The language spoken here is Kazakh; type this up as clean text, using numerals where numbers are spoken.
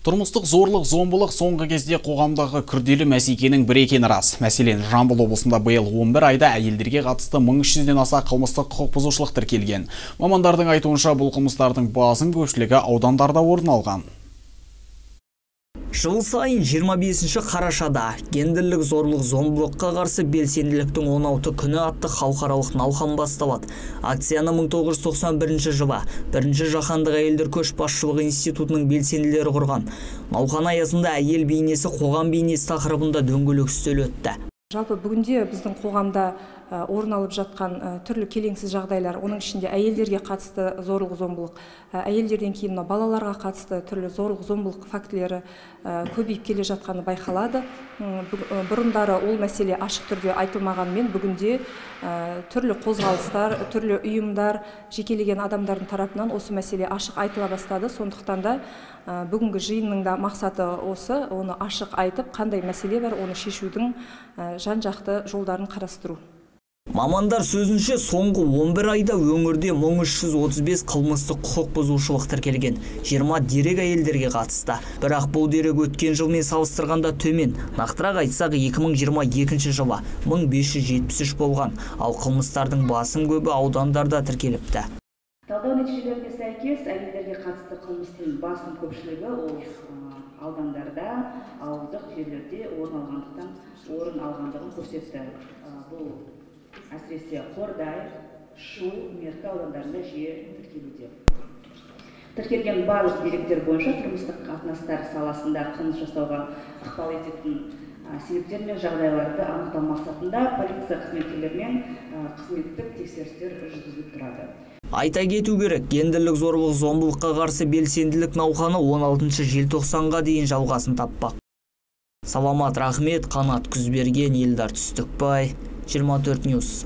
Тұрмыстық зорлық-зомбылық соңғы кезде қоғамдағы күрделі мәселенің бірі екені рас. Мәселен, Жамбыл облысында биыл 11 айда әйелдерге қатысты 1300-ден аса қылмыстық құқық бұзушылық тіркелген. Мамандардың айтуынша бұл қылмыстардың басым көпшілігі аудандарда орын алған. Жыл сайын 25 қарашада гендерлік зорлық-зомбылыққа қарсы белсенділіктің 16 күні атты халықаралық науқан басталады. Акцияны 1991 жылы Бірінші жаһандық әйелдер көшбасшылығы институтының белсенділері құрған. Науқан аясында әйел бейнесі, қоғам бейнесі тақырыбында дөңгелек үстел өтті. Жалпы бүгінде біздің қоғамда орын алып жатқан түрлі келеңсіз жағдайлар, оның ішінде әйелдерге қатысты зорлық-зомбылық, әйелдерден кейін балаларға қатысты түрлі зорлық-зомбылық фактілері көбейіп келе жатқаны байқалады. Бұрындары ол мәселе ашық түрде айтылмағанмен, бүгінде түрлі қозғалыстар, түрлі ұйымдар, жекелеген адамдардың тарапынан осы мәселе ашық айтыла бастады. Сондықтан да бүгінгі жиынның да мақсаты осы, оны ашық айтып, қандай мәселе бар, оны шешудің жан-жақты жолдарын қарастыру. Мамандар сөзінше соңғы 11 айда өңірде 1335 қылмыстық құқық бұзушылық тіркелген, 20 дерек әйелдерге қатысты. Бірақ бұл дерек өткен жылмен салыстырғанда төмен. Нақтырақ айтсақ 2022 жылы 1573 болған, ал қылмыстардың басым көбі аудандарда тіркеліпті. Талдау нәтижелеріне сәйкес, әйелдерге қатысты қылмыстың басым көпшілігі ол аудандарда, ауылдық жерлерде орын алғандығын көрсетті. Бұл әсіресе Қордай, Шу, Меркі аудандарында жиі тіркелуде. Тіркелген барлық деректер бойынша тұрмыстық қатынастар саласында қылмыс жасауға ықпал ететін себептер мен жағдайларды анықтау мақсатында полиция қызметкерлерімен қызметтік тексерістер жүргізіліп тұрады. Айта кету керек, гендерлік зорлық-зомбылыққа қарсы белсенділік науқаны 16 желтоқсанға дейін жалғасын таппақ. Саламат Рахмет, Қанат Күзберген, Елдар Түстікбай, 24 News.